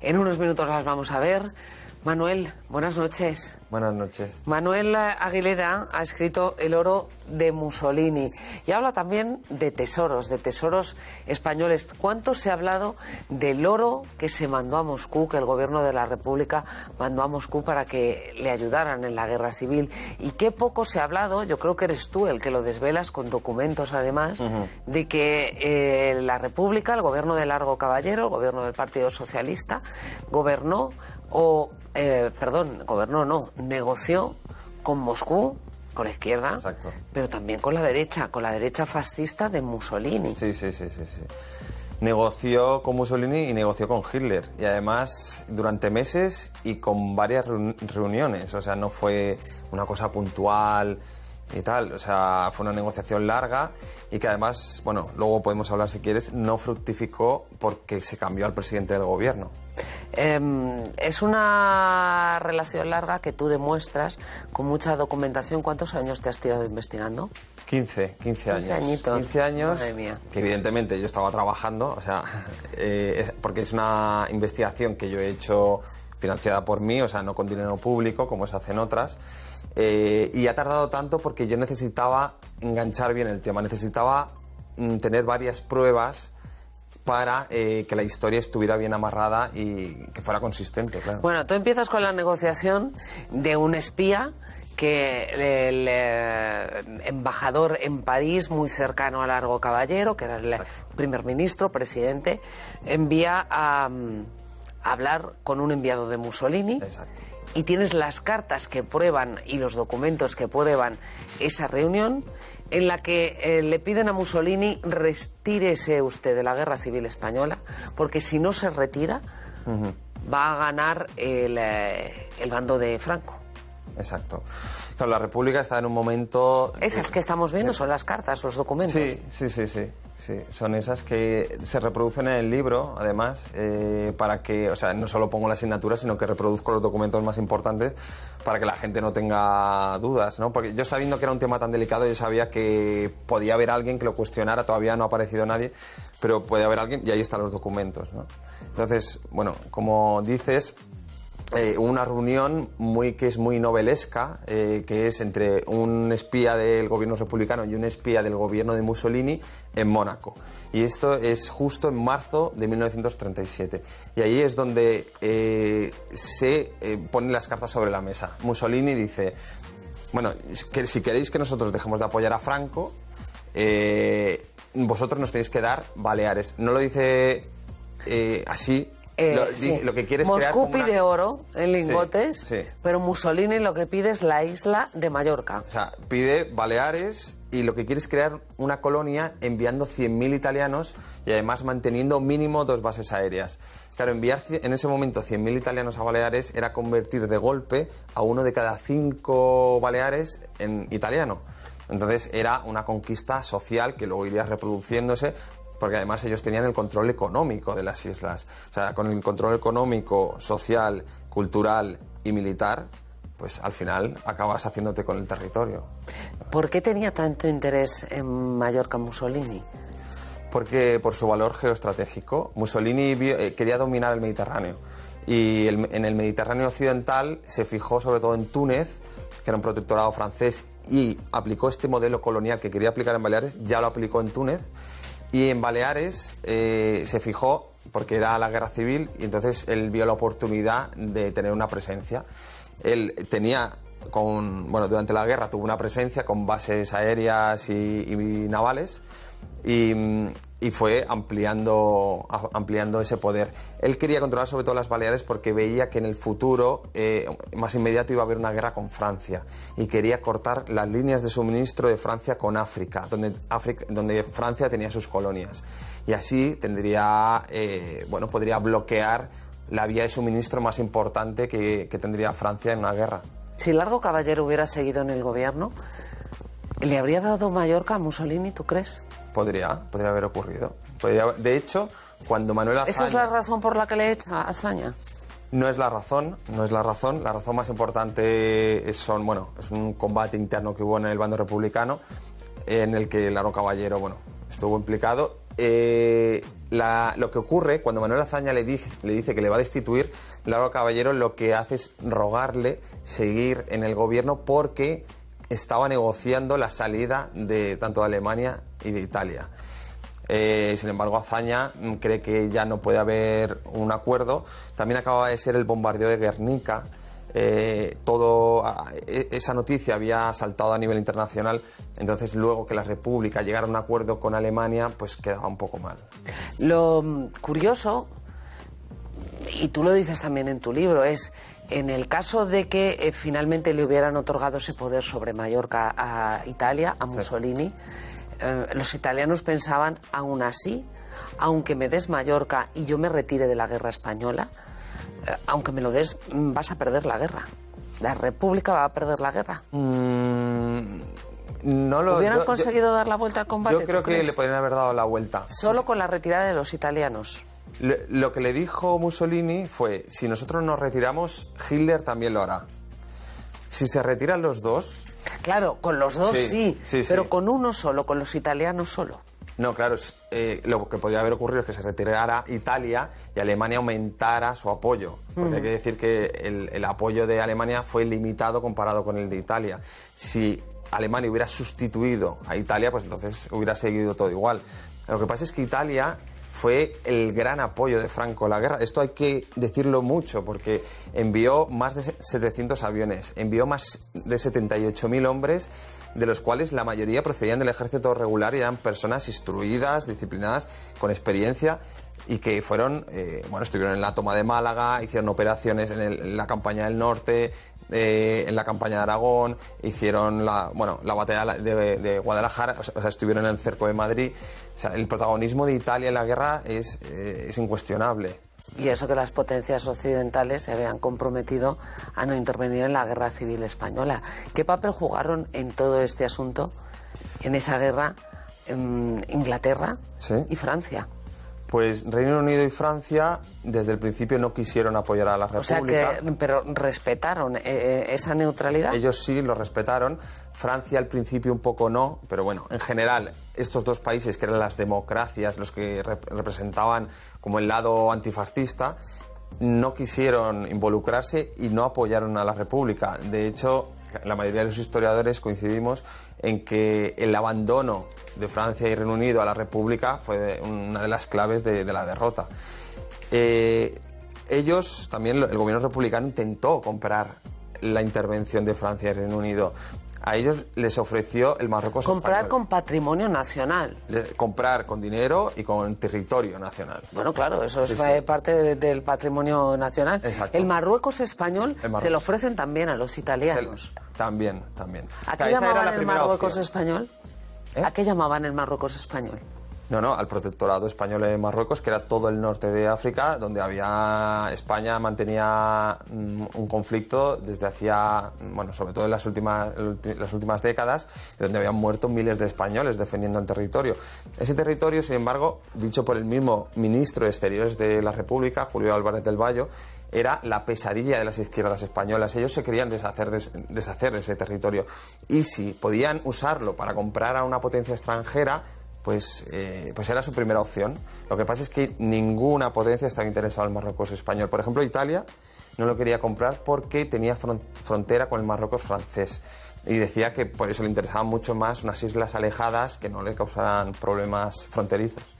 En unos minutos las vamos a ver. Manuel, buenas noches. Buenas noches. Manuel Aguilera ha escrito El oro de Mussolini y habla también de tesoros españoles. ¿Cuánto se ha hablado del oro que se mandó a Moscú, que el gobierno de la República mandó a Moscú para que le ayudaran en la guerra civil? Y qué poco se ha hablado, yo creo que eres tú el que lo desvelas con documentos además, de que la República, el gobierno de Largo Caballero, el gobierno del Partido Socialista, negoció con Moscú, con la izquierda, exacto, pero también con la derecha fascista de Mussolini. Sí. Negoció con Mussolini y negoció con Hitler. Y además durante meses y con varias reuniones. O sea, no fue una cosa puntual y tal. O sea, fue una negociación larga y que además, bueno, luego podemos hablar si quieres, no fructificó porque se cambió al presidente del gobierno. Es una relación larga que tú demuestras con mucha documentación. ¿Cuántos años te has tirado investigando? 15 años. Añitos. 15 años, Madre mía. que evidentemente yo estaba trabajando, o sea, porque es una investigación que yo he hecho financiada por mí, o sea, no con dinero público, como se hacen otras, y ha tardado tanto porque yo necesitaba enganchar bien el tema, necesitaba tener varias pruebas para que la historia estuviera bien amarrada y que fuera consistente, claro. Bueno, tú empiezas con la negociación de un espía que el embajador en París, muy cercano a Largo Caballero, que era el primer ministro, presidente, envía a hablar con un enviado de Mussolini. Exacto. Y tienes las cartas que prueban y los documentos que prueban esa reunión, en la que le piden a Mussolini: retírese usted de la guerra civil española, porque si no se retira va a ganar el bando de Franco. Exacto. Claro, la República está en un momento... Esas que estamos viendo son las cartas, los documentos. Sí, son esas que se reproducen en el libro, además, para que, o sea, no solo pongo la asignatura, sino que reproduzco los documentos más importantes para que la gente no tenga dudas, ¿no? Porque yo, sabiendo que era un tema tan delicado, yo sabía que podía haber alguien que lo cuestionara. Todavía no ha aparecido nadie, pero puede haber alguien, y ahí están los documentos, ¿no? Entonces, bueno, como dices, una reunión que es muy novelesca, que es entre un espía del gobierno republicano y un espía del gobierno de Mussolini en Mónaco. Y esto es justo en marzo de 1937. Y ahí es donde se ponen las cartas sobre la mesa. Mussolini dice: bueno, que si queréis que nosotros dejemos de apoyar a Franco, vosotros nos tenéis que dar Baleares. No lo dice así. Lo que quiere es crear Moscú pide oro en lingotes, pero Mussolini lo que pide es la isla de Mallorca. O sea, pide Baleares y lo que quiere es crear una colonia enviando 100.000 italianos y además manteniendo mínimo 2 bases aéreas. Claro, enviar en ese momento 100.000 italianos a Baleares era convertir de golpe a 1 de cada 5 Baleares en italiano. Entonces era una conquista social que luego iría reproduciéndose, porque además ellos tenían el control económico de las islas. O sea, con el control económico, social, cultural y militar, pues al final acabas haciéndote con el territorio. ¿Por qué tenía tanto interés en Mallorca Mussolini? Porque por su valor geoestratégico. Mussolini quería dominar el Mediterráneo. Y en el Mediterráneo occidental se fijó sobre todo en Túnez, que era un protectorado francés, y aplicó este modelo colonial que quería aplicar en Baleares, ya lo aplicó en Túnez. Y en Baleares se fijó porque era la guerra civil y entonces él vio la oportunidad de tener una presencia. Él tenía, durante la guerra tuvo una presencia con bases aéreas y navales y fue ampliando ese poder. Él quería controlar sobre todo las Baleares porque veía que en el futuro más inmediato iba a haber una guerra con Francia y quería cortar las líneas de suministro de Francia con África, donde Francia tenía sus colonias, y así podría bloquear la vía de suministro más importante que tendría Francia en una guerra. Si Largo Caballero hubiera seguido en el gobierno, ¿le habría dado Mallorca a Mussolini, tú crees? Podría haber ocurrido. De hecho, cuando Manuel Azaña... ¿Esa es la razón por la que le echa Azaña? No es la razón. La razón más importante es un combate interno que hubo en el bando republicano, en el que Largo Caballero, estuvo implicado. lo que ocurre cuando Manuel Azaña le dice que le va a destituir, Laura Caballero lo que hace es rogarle seguir en el gobierno porque estaba negociando la salida de tanto de Alemania y de Italia. Sin embargo, Azaña cree que ya no puede haber un acuerdo. También acaba de ser el bombardeo de Guernica. Esa noticia había saltado a nivel internacional, entonces luego que la República llegara a un acuerdo con Alemania, pues quedaba un poco mal. Lo curioso, y tú lo dices también en tu libro, es en el caso de que finalmente le hubieran otorgado ese poder sobre Mallorca a Italia, a Mussolini, sí. Los italianos pensaban, aún así, aunque me des Mallorca y yo me retire de la guerra española, aunque me lo des, vas a perder la guerra. La República va a perder la guerra. ¿Hubieran conseguido dar la vuelta al combate? Yo creo que le podrían haber dado la vuelta. Solo con la retirada de los italianos. Lo que le dijo Mussolini fue, si nosotros nos retiramos, Hitler también lo hará. Si se retiran los dos... Claro, con los dos sí, pero sí. Con uno solo, con los italianos solo. No, claro, lo que podría haber ocurrido es que se retirara Italia y Alemania aumentara su apoyo. Porque hay que decir que el apoyo de Alemania fue limitado comparado con el de Italia. Si Alemania hubiera sustituido a Italia, pues entonces hubiera seguido todo igual. Lo que pasa es que Italia fue el gran apoyo de Franco a la guerra. Esto hay que decirlo mucho, porque envió más de 700 aviones, envió más de 78.000 hombres, de los cuales la mayoría procedían del ejército regular y eran personas instruidas, disciplinadas, con experiencia, y que fueron, estuvieron en la toma de Málaga, hicieron operaciones en la campaña del norte, en la campaña de Aragón, hicieron la batalla de Guadalajara, o sea, estuvieron en el cerco de Madrid. O sea, el protagonismo de Italia en la guerra es incuestionable. Y eso que las potencias occidentales se habían comprometido a no intervenir en la guerra civil española. ¿Qué papel jugaron en todo este asunto, en esa guerra, Inglaterra y Francia? Pues Reino Unido y Francia desde el principio no quisieron apoyar a la República. Pero respetaron esa neutralidad. Ellos sí lo respetaron. Francia al principio un poco no, pero bueno, en general estos dos países que eran las democracias, los que representaban como el lado antifascista, no quisieron involucrarse y no apoyaron a la República. De hecho, la mayoría de los historiadores coincidimos en que el abandono de Francia y Reino Unido a la República fue una de las claves de la derrota. Ellos, también el gobierno republicano intentó comprar la intervención de Francia y Reino Unido. A ellos les ofreció el Marruecos comprar español. Con patrimonio nacional. Comprar con dinero y con territorio nacional. Bueno, claro, eso es parte del patrimonio nacional. Exacto. El Marruecos español se lo ofrecen también a los italianos. También. ¿A qué llamaban el Marruecos español? ¿A qué llamaban el Marruecos español? No, al protectorado español en Marruecos, que era todo el norte de África, donde España mantenía un conflicto desde hacía, sobre todo en las últimas décadas, donde habían muerto miles de españoles defendiendo el territorio. Ese territorio, sin embargo, dicho por el mismo ministro de Exteriores de la República, Julio Álvarez del Valle, era la pesadilla de las izquierdas españolas. Ellos se querían deshacer de ese territorio. Y si podían usarlo para comprar a una potencia extranjera, pues era su primera opción. Lo que pasa es que ninguna potencia estaba interesada en el Marruecos español. Por ejemplo, Italia no lo quería comprar porque tenía frontera con el Marruecos francés. Y decía que por eso le interesaban mucho más unas islas alejadas que no le causaran problemas fronterizos.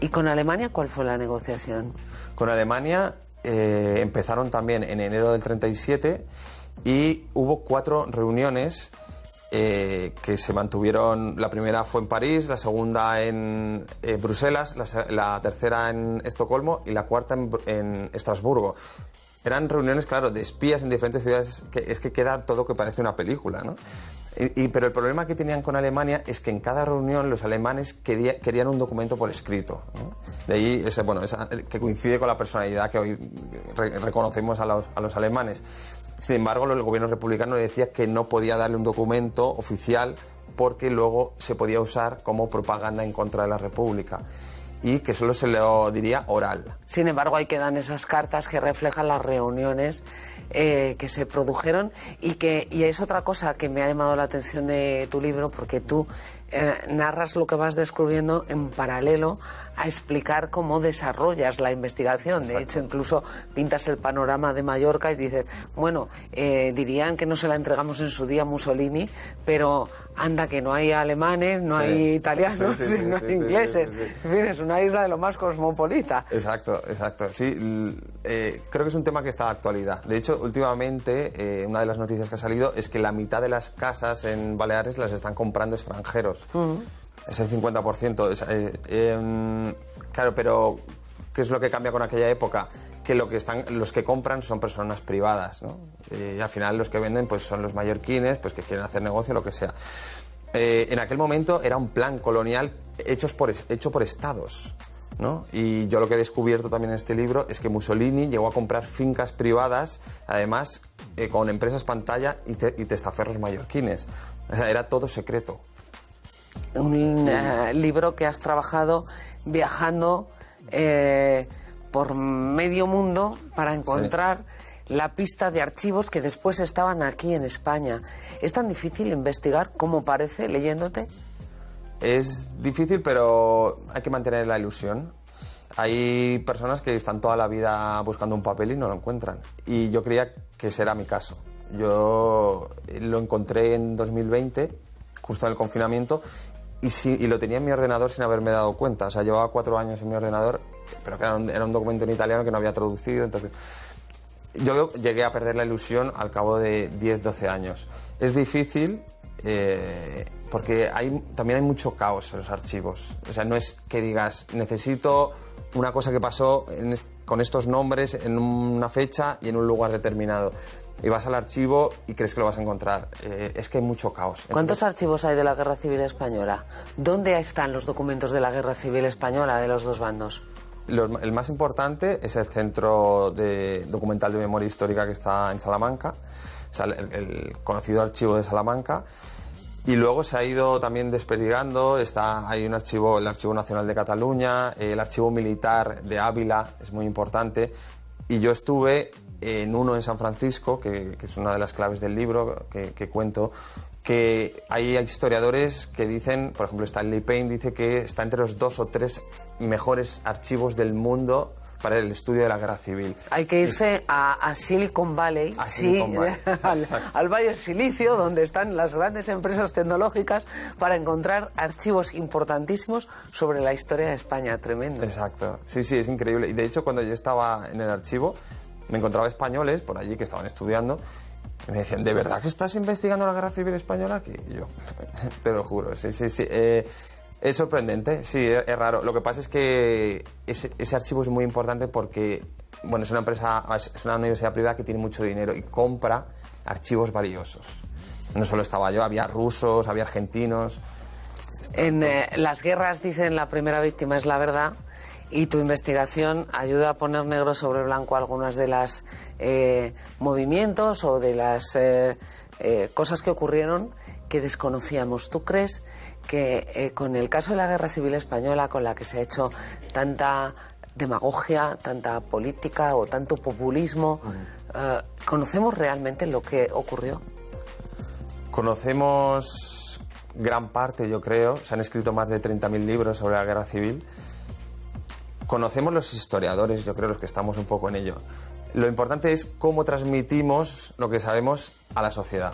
¿Y con Alemania cuál fue la negociación? Con Alemania empezaron también en enero del 37 y hubo 4 reuniones que se mantuvieron. La primera fue en París, la segunda en Bruselas, la tercera en Estocolmo y la cuarta en Estrasburgo. Eran reuniones, claro, de espías en diferentes ciudades, es que queda todo que parece una película, ¿no? Pero el problema que tenían con Alemania es que en cada reunión los alemanes querían un documento por escrito, ¿no? De ahí que coincide con la personalidad que hoy reconocemos a los alemanes. Sin embargo, el gobierno republicano le decía que no podía darle un documento oficial porque luego se podía usar como propaganda en contra de la República y que solo se lo diría oral. Sin embargo, ahí quedan esas cartas que reflejan las reuniones que se produjeron y es otra cosa que me ha llamado la atención de tu libro, porque tú narras lo que vas descubriendo en paralelo a explicar cómo desarrollas la investigación. Exacto. De hecho, incluso pintas el panorama de Mallorca y dices, bueno, dirían que no se la entregamos en su día a Mussolini, pero anda que no hay alemanes, no hay italianos, no hay ingleses. En fin, es una isla de lo más cosmopolita. Exacto, exacto. Sí, creo que es un tema que está de actualidad. De hecho, últimamente, una de las noticias que ha salido es que la mitad de las casas en Baleares las están comprando extranjeros. Es el 50%. Claro, pero ¿qué es lo que cambia con aquella época? Que los que compran son personas privadas, ¿no? Y al final los que venden pues son los mallorquines, pues que quieren hacer negocio, lo que sea. En aquel momento era un plan colonial hecho por estados, ¿no? Y yo lo que he descubierto también en este libro es que Mussolini llegó a comprar fincas privadas, además con empresas pantalla y testaferros mallorquines. O sea, era todo secreto. Un libro que has trabajado viajando por medio mundo para encontrar la pista de archivos que después estaban aquí en España. ¿Es tan difícil investigar como parece leyéndote? Es difícil, pero hay que mantener la ilusión. Hay personas que están toda la vida buscando un papel y no lo encuentran. Y yo creía que ese era mi caso. Yo lo encontré en 2020, justo en el confinamiento, y lo tenía en mi ordenador sin haberme dado cuenta. O sea, llevaba 4 años en mi ordenador, pero que era un documento en italiano que no había traducido. Entonces, yo llegué a perder la ilusión al cabo de 10-12 años. Es difícil porque también hay mucho caos en los archivos. O sea, no es que digas, necesito una cosa que pasó con estos nombres en una fecha y en un lugar determinado. Y vas al archivo y crees que lo vas a encontrar. Es que hay mucho caos. ¿Cuántos archivos hay de la Guerra Civil Española? ¿Dónde están los documentos de la Guerra Civil Española de los dos bandos? El más importante es el Centro Documental de Memoria Histórica que está en Salamanca, o sea, el conocido archivo de Salamanca. Y luego se ha ido también desperdigando. Hay un archivo, el Archivo Nacional de Cataluña, el Archivo Militar de Ávila, es muy importante. Y yo estuve en uno en San Francisco, que es una de las claves del libro que cuento, que hay historiadores que dicen, por ejemplo Stanley Payne dice que está entre los 2 o 3 mejores archivos del mundo para el estudio de la guerra civil. Hay que irse a Silicon Valley, al Valle del Silicio, donde están las grandes empresas tecnológicas, para encontrar archivos importantísimos sobre la historia de España. Tremendo. Exacto, sí, es increíble. Y de hecho, cuando yo estaba en el archivo, me encontraba españoles por allí que estaban estudiando y me decían, ¿de verdad que estás investigando la guerra civil española aquí? Y yo, te lo juro, sí. Es sorprendente, sí, es raro. Lo que pasa es que ese archivo es muy importante porque, bueno, es una universidad privada que tiene mucho dinero y compra archivos valiosos. No solo estaba yo, había rusos, había argentinos. En las guerras, dicen, la primera víctima es la verdad, y tu investigación ayuda a poner negro sobre blanco algunas de las movimientos o de las cosas que ocurrieron que desconocíamos. ¿Tú crees que con el caso de la Guerra Civil Española, con la que se ha hecho tanta demagogia, tanta política o tanto populismo, conocemos realmente lo que ocurrió? Conocemos gran parte, yo creo. Se han escrito más de 30.000 libros sobre la Guerra Civil. Conocemos los historiadores, yo creo, los que estamos un poco en ello. Lo importante es cómo transmitimos lo que sabemos a la sociedad.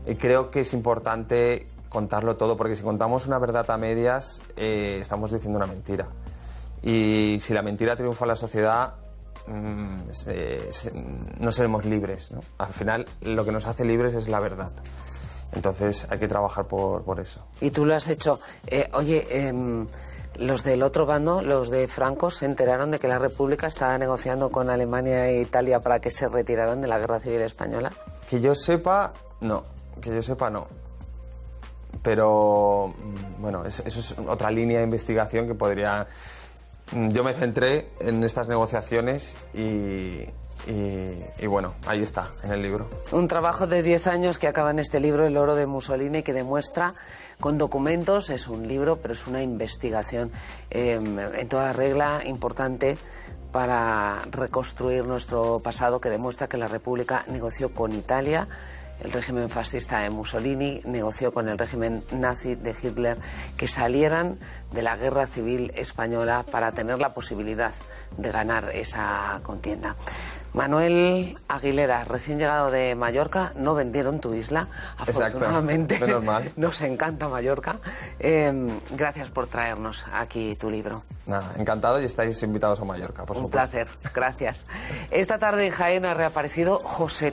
Y creo que es importante contarlo todo, porque si contamos una verdad a medias, estamos diciendo una mentira. Y si la mentira triunfa en la sociedad, no seremos libres, ¿no? Al final, lo que nos hace libres es la verdad. Entonces, hay que trabajar por eso. Y tú lo has hecho. Los del otro bando, los de Franco, se enteraron de que la República estaba negociando con Alemania e Italia para que se retiraran de la Guerra Civil Española. Que yo sepa, no. Pero, bueno, eso es otra línea de investigación que podría... Yo me centré en estas negociaciones y bueno, ahí está, en el libro. Un trabajo de 10 años que acaba en este libro, El oro de Mussolini, que demuestra con documentos, es un libro, pero es una investigación en toda regla importante para reconstruir nuestro pasado, que demuestra que la República negoció con Italia el régimen fascista de Mussolini negoció con el régimen nazi de Hitler que salieran de la guerra civil española para tener la posibilidad de ganar esa contienda. Manuel Aguilera, recién llegado de Mallorca, no vendieron tu isla, afortunadamente. Exacto, menos mal. Nos encanta Mallorca. Gracias por traernos aquí tu libro. Nada, encantado, y estáis invitados a Mallorca, por supuesto. Un placer, gracias. Esta tarde en Jaén ha reaparecido José